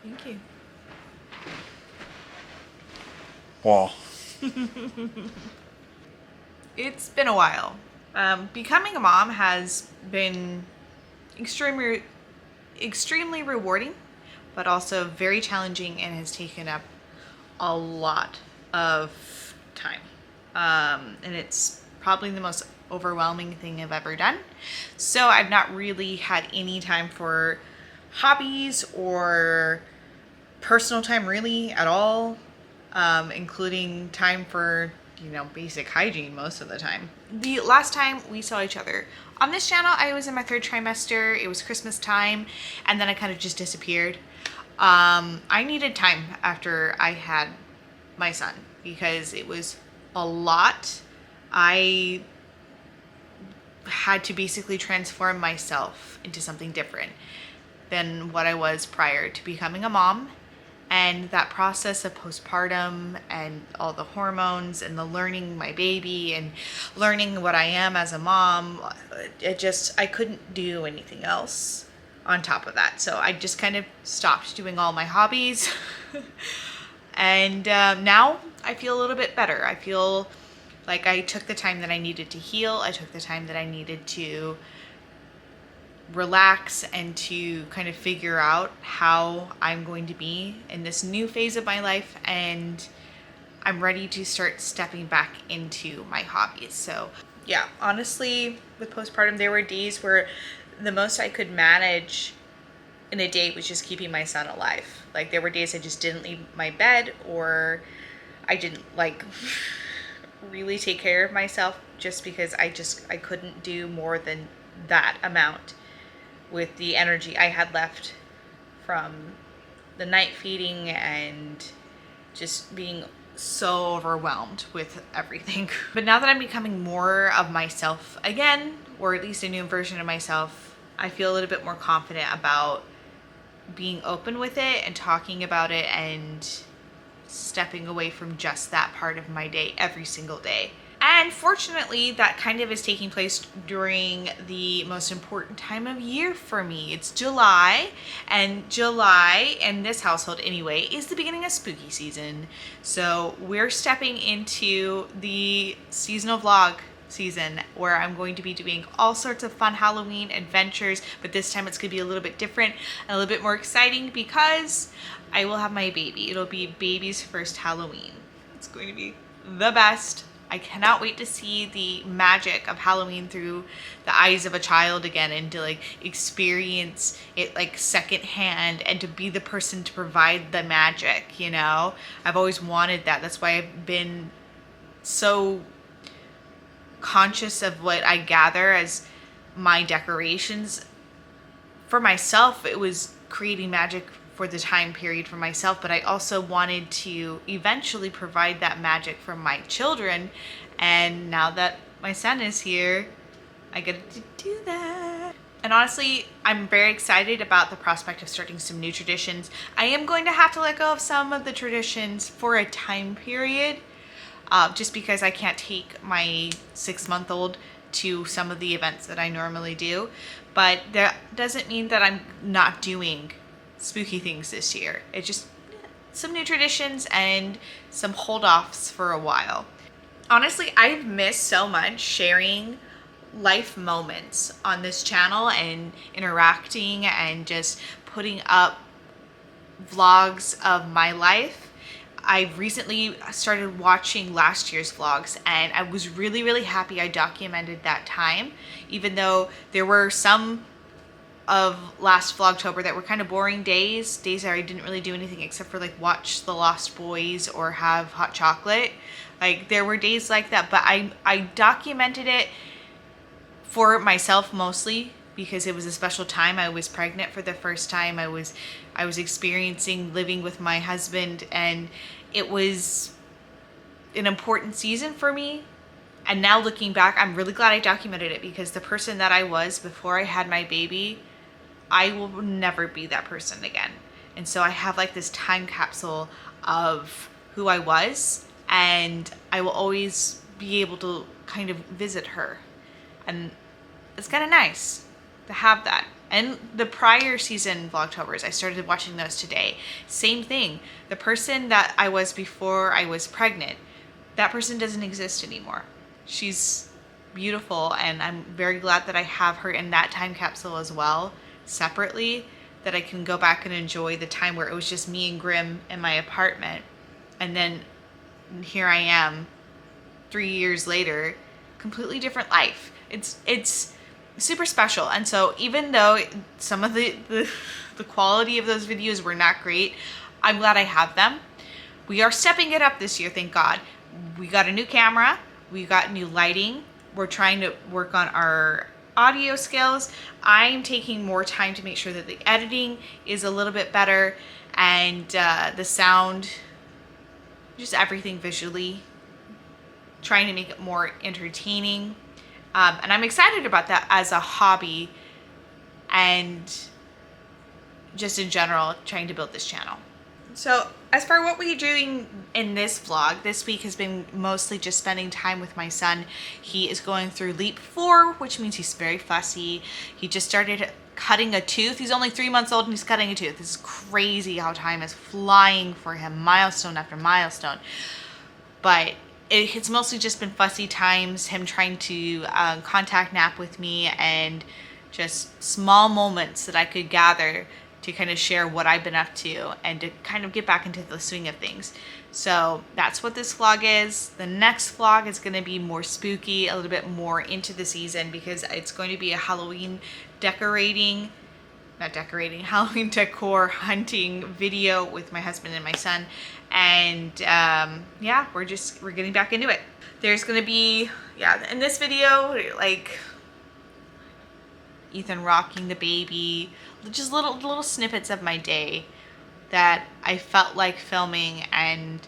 Thank you. Well, It's been a while. Becoming a mom has been extremely rewarding, but also very challenging and has taken up a lot of time. And it's probably the most overwhelming thing I've ever done. So I've not really had any time for hobbies or personal time really at all, including time for, basic hygiene most of the time. The last time we saw each other on this channel, I was in my 3rd trimester. It was Christmas time, and then I kind of just disappeared. I needed time after I had my son because it was a lot. I had to basically transform myself into something different than what I was prior to becoming a mom. And that process of postpartum and all the hormones and the learning my baby and learning what I am as a mom, I couldn't do anything else on top of that. So I just kind of stopped doing all my hobbies. And now I feel a little bit better. I feel like I took the time that I needed to heal. I took the time that I needed to relax and to kind of figure out how I'm going to be in this new phase of my life, and I'm ready to start stepping back into my hobbies. So yeah, honestly, with postpartum, there were days where the most I could manage in a day was just keeping my son alive. Like there were days I just didn't leave my bed, or I didn't really take care of myself just because I couldn't do more than that amount with the energy I had left from the night feeding and just being so overwhelmed with everything. But now that I'm becoming more of myself again, or at least a new version of myself, I feel a little bit more confident about being open with it and talking about it and stepping away from just that part of my day every single day. And fortunately, that kind of is taking place during the most important time of year for me. It's July, and July, in this household anyway, is the beginning of spooky season. So we're stepping into the seasonal vlog season where I'm going to be doing all sorts of fun Halloween adventures, but this time it's going to be a little bit different and a little bit more exciting because I will have my baby. It'll be baby's first Halloween. It's going to be the best. I cannot wait to see the magic of Halloween through the eyes of a child again, and to experience it secondhand, and to be the person to provide the magic, I've always wanted that. That's why I've been so conscious of what I gather as my decorations. For myself, it was creating magic for the time period for myself, but I also wanted to eventually provide that magic for my children. And now that my son is here, I get to do that. And honestly, I'm very excited about the prospect of starting some new traditions. I am going to have to let go of some of the traditions for a time period, just because I can't take my 6-month-old to some of the events that I normally do. But that doesn't mean that I'm not doing spooky things this year. It's just some new traditions and some hold-offs for a while. Honestly, I've missed so much sharing life moments on this channel and interacting and just putting up vlogs of my life. I recently started watching last year's vlogs, and I was really, really happy I documented that time, even though there were some of last Vlogtober that were kind of boring days that I didn't really do anything except for watch The Lost Boys or have hot chocolate. There were days like that, but I documented it for myself mostly because it was a special time. I was pregnant for the first time. I was experiencing living with my husband, and it was an important season for me. And now looking back, I'm really glad I documented it, because the person that I was before I had my baby, I will never be that person again. And so I have this time capsule of who I was, and I will always be able to kind of visit her. And it's kind of nice to have that. And the prior season Vlogtobers, I started watching those today. Same thing. The person that I was before I was pregnant, that person doesn't exist anymore. She's beautiful, and I'm very glad that I have her in that time capsule as well, separately, that I can go back and enjoy the time where it was just me and Grim in my apartment. And then here I am 3 years later, completely different life. It's super special. And so even though some of the quality of those videos were not great, I'm glad I have them. We are stepping it up this year, thank God. We got a new camera, we got new lighting, we're trying to work on our audio skills. I'm taking more time to make sure that the editing is a little bit better, and the sound, just everything visually, trying to make it more entertaining. And I'm excited about that as a hobby, and just in general, trying to build this channel. So as for what we're doing in this vlog, this week has been mostly just spending time with my son. He is going through leap 4, which means he's very fussy. He just started cutting a tooth. He's only 3 months old and he's cutting a tooth. This is crazy how time is flying for him, milestone after milestone. But it's mostly just been fussy times, him trying to contact nap with me, and just small moments that I could gather to kind of share what I've been up to and to kind of get back into the swing of things. So that's what this vlog is. The next vlog is going to be more spooky, a little bit more into the season, because it's going to be a Halloween Halloween decor hunting video with my husband and my son. And yeah, we're getting back into it. There's going to be, in this video, like Ethan rocking the baby, just little snippets of my day that I felt like filming and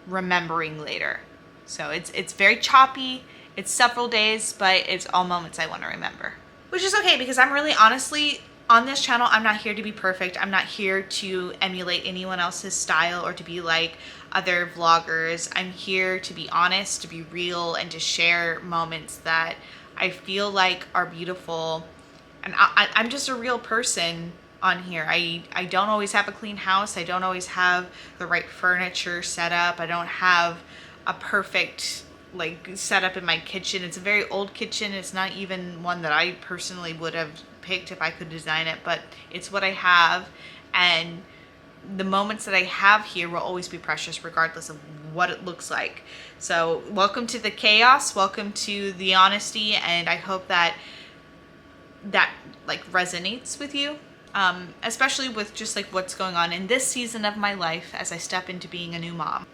remembering later. So it's very choppy. It's several days, but it's all moments I want to remember. Which is okay, because I'm really honestly, on this channel, I'm not here to be perfect. I'm not here to emulate anyone else's style or to be like other vloggers. I'm here to be honest, to be real, and to share moments that I feel like are beautiful. And I'm just a real person on here. I don't always have a clean house. I don't always have the right furniture set up. I don't have a perfect setup in my kitchen. It's a very old kitchen. It's not even one that I personally would have picked if I could design it, but it's what I have. And the moments that I have here will always be precious regardless of what it looks like. So welcome to the chaos. Welcome to the honesty. And I hope that resonates with you, especially with just what's going on in this season of my life as I step into being a new mom.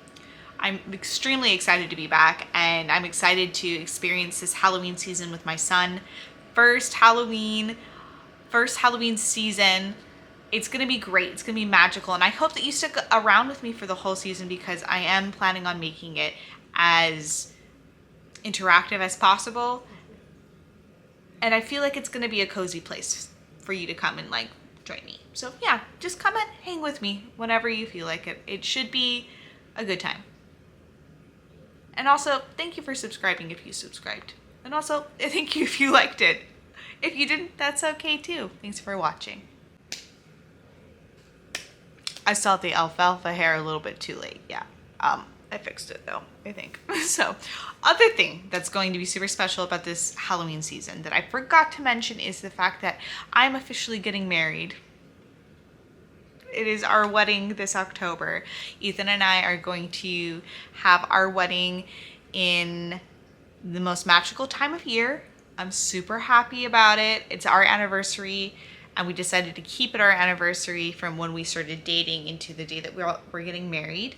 I'm extremely excited to be back, and I'm excited to experience this Halloween season with my son. First Halloween season. It's gonna be great. It's gonna be magical, and I hope that you stick around with me for the whole season, because I am planning on making it as interactive as possible. And I feel like it's going to be a cozy place for you to come and join me. So yeah, just come and hang with me whenever you feel like it. It should be a good time. And also, thank you for subscribing if you subscribed. And also, thank you if you liked it. If you didn't, that's okay too. Thanks for watching. I saw the alfalfa hair a little bit too late. Yeah. I fixed it though, I think. So, other thing that's going to be super special about this Halloween season that I forgot to mention is the fact that I'm officially getting married. It is our wedding this October. Ethan and I are going to have our wedding in the most magical time of year. I'm super happy about it. It's our anniversary, and we decided to keep it our anniversary from when we started dating into the day that we're getting married.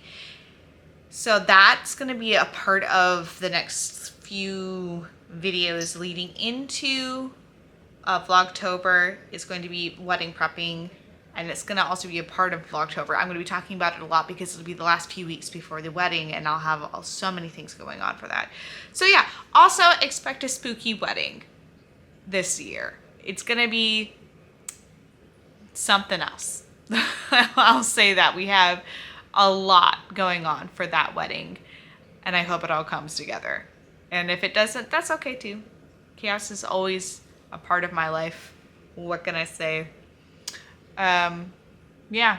So that's going to be a part of the next few videos leading into Vlogtober. It's going to be wedding prepping, and it's going to also be a part of Vlogtober. I'm going to be talking about it a lot because it'll be the last few weeks before the wedding, and I'll have so many things going on for that. So yeah, also expect a spooky wedding this year. It's going to be something else. I'll say that. We have a lot going on for that wedding, and I hope it all comes together. And if it doesn't, that's okay too. Chaos is always a part of my life. What can I say? Yeah.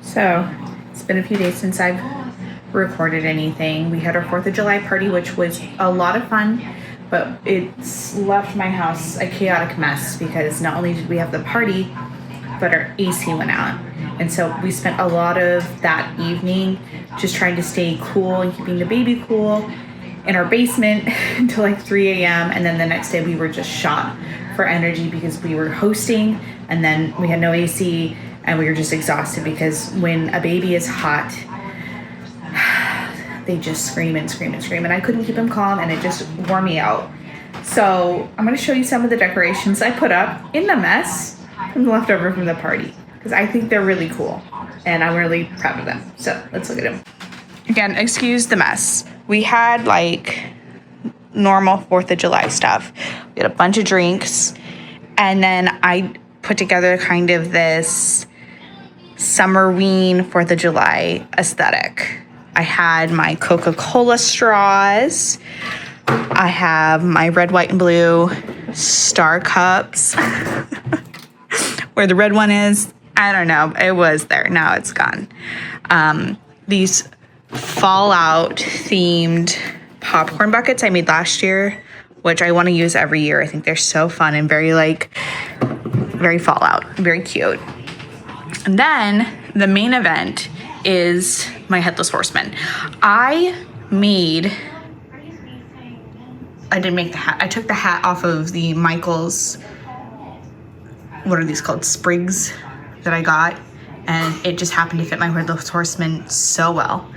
So, it's been a few days since I've recorded anything. We had our 4th of July party, which was a lot of fun, but it's left my house a chaotic mess because not only did we have the party, but our AC went out. And so we spent a lot of that evening just trying to stay cool and keeping the baby cool in our basement until like 3 a.m. And then the next day we were just shot for energy because we were hosting and then we had no AC and we were just exhausted because when a baby is hot, they just scream and scream and scream. And I couldn't keep them calm and it just wore me out. So I'm going to show you some of the decorations I put up in the mess from the leftover from the party because I think they're really cool and I'm really proud of them. So let's look at them. Again, excuse the mess. We had like normal 4th of July stuff. We had a bunch of drinks and then I put together kind of this summerween 4th of July aesthetic. I had my Coca-Cola straws. I have my red, white, and blue star cups. Where the red one is, I don't know. It was there. Now it's gone. These Fallout themed popcorn buckets I made last year, which I want to use every year. I think they're so fun and very Fallout, very cute. And then the main event is my Headless Horseman. I didn't make the hat. I took the hat off of the Michaels, what are these called? Sprigs that I got. And it just happened to fit my Headless Horseman so well.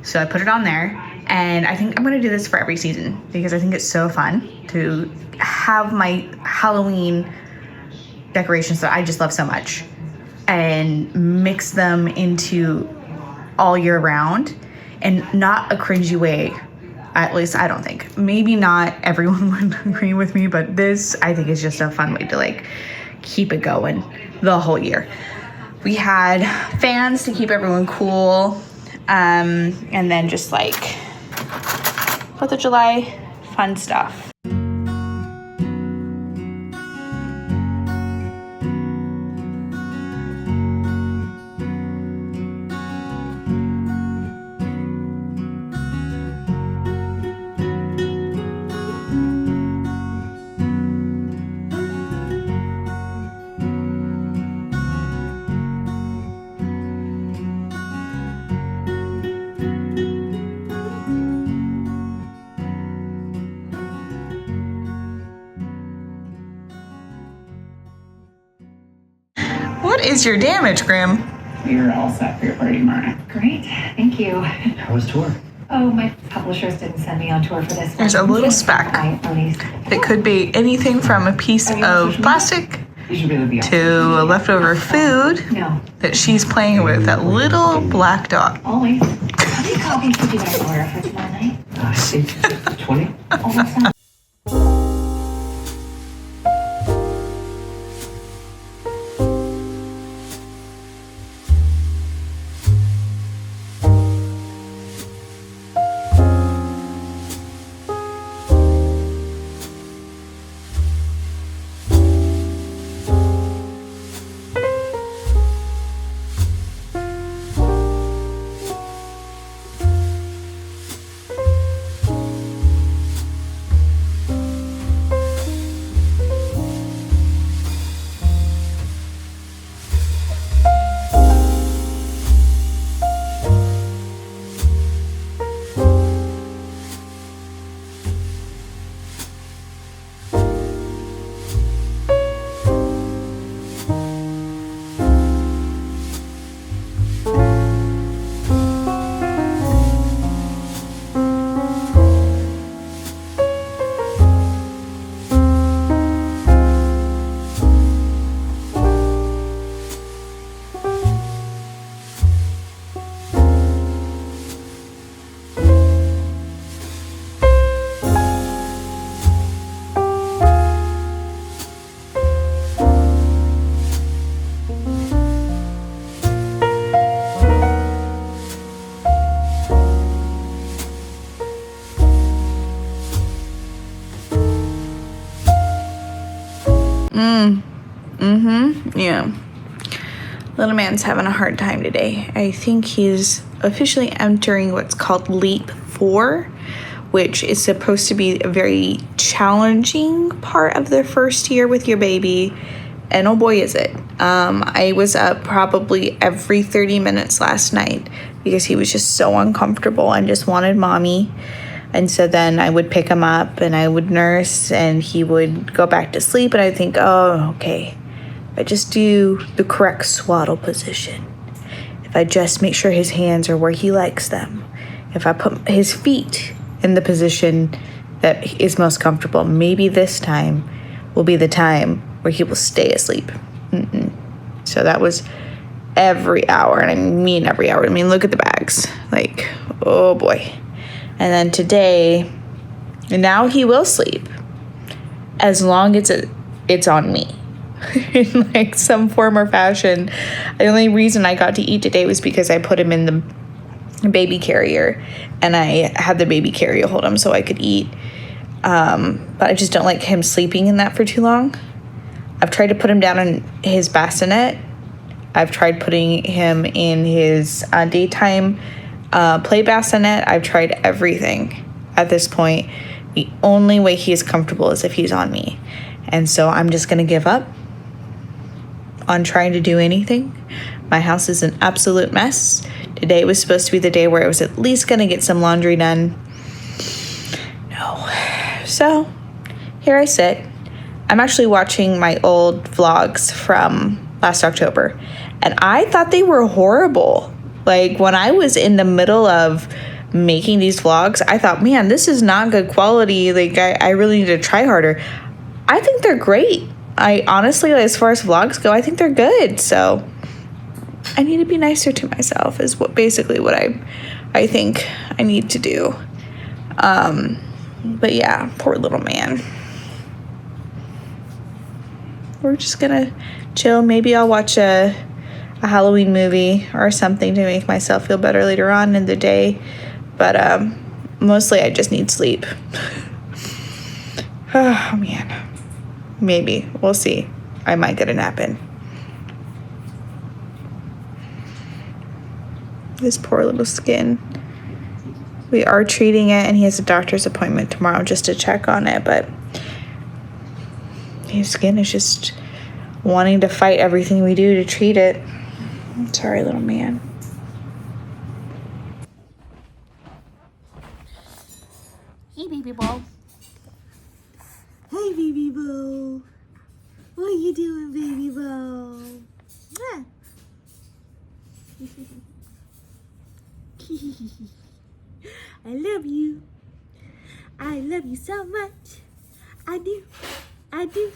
So I put it on there. And I think I'm going to do this for every season because I think it's so fun to have my Halloween decorations that I just love so much and mix them into all year round and not a cringy way. At least I don't think. Maybe not everyone would agree with me, but this I think is just a fun way to like keep it going the whole year. We had fans to keep everyone cool, and then just like 4th of July fun stuff. What is your damage, Grim? You're all set for your party tomorrow. Great, thank you. How was tour? Oh, my publishers didn't send me on tour for this one. There's a little speck. It could be anything from a piece of plastic to leftover food that she's playing with, that little black dot. Always. How many copies did you guys order for tomorrow night? I think 20. Oh, that's not Little man's having a hard time today. I think he's officially entering what's called Leap 4, which is supposed to be a very challenging part of the first year with your baby. And oh boy, is it. I was up probably every 30 minutes last night because he was just so uncomfortable and just wanted mommy. And so then I would pick him up and I would nurse and he would go back to sleep. And I think, oh, okay. If I just do the correct swaddle position, if I just make sure his hands are where he likes them, if I put his feet in the position that is most comfortable, maybe this time will be the time where he will stay asleep. So that was every hour, and I mean every hour. I mean, look at the bags. Like, oh boy. And then today, now he will sleep as long as it's on me. In like some form or fashion. The only reason I got to eat today was because I put him in the baby carrier and I had the baby carrier hold him so I could eat. But I just don't like him sleeping in that for too long. I've tried to put him down in his bassinet. I've tried putting him in his daytime play bassinet. I've tried everything at this point. The only way he is comfortable is if he's on me. And so I'm just going to give up on trying to do anything. My house is an absolute mess. Today was supposed to be the day where I was at least going to get some laundry done. No. So here I sit. I'm actually watching my old vlogs from last October, and I thought they were horrible. Like when I was in the middle of making these vlogs, I thought, man, this is not good quality. Like I really need to try harder. I think they're great. I honestly, as far as vlogs go, I think they're good. So I need to be nicer to myself is what I think I need to do. But yeah, poor little man. We're just gonna chill. Maybe I'll watch a Halloween movie or something to make myself feel better later on in the day. But mostly I just need sleep. Oh man. Maybe. We'll see. I might get a nap in. His poor little skin. We are treating it, and he has a doctor's appointment tomorrow just to check on it, but his skin is just wanting to fight everything we do to treat it. I'm sorry, little man. Hey, baby ball. Hey, baby boo. What you doing, baby boo? Ah. I love you. I love you so much. I do. I do.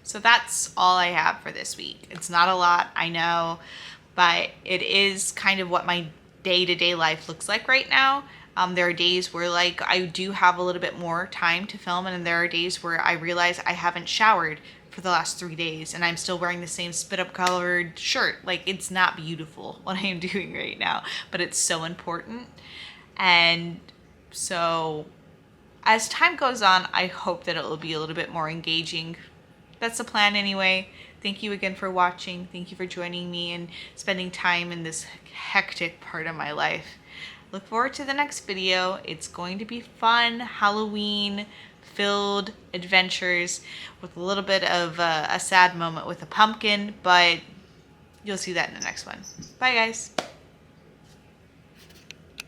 So that's all I have for this week. It's not a lot, I know, but it is kind of what my day-to-day life looks like right now. There are days where like I do have a little bit more time to film, and then there are days where I realize I haven't showered for the last 3 days and I'm still wearing the same spit up colored shirt. Like, it's not beautiful what I am doing right now, but it's so important. And so as time goes on, I hope that it will be a little bit more engaging. That's the plan anyway. Thank you again for watching. Thank you for joining me and spending time in this hectic part of my life. Look forward to the next video. It's going to be fun, Halloween filled adventures with a little bit of a sad moment with a pumpkin, but you'll see that in the next one. Bye guys.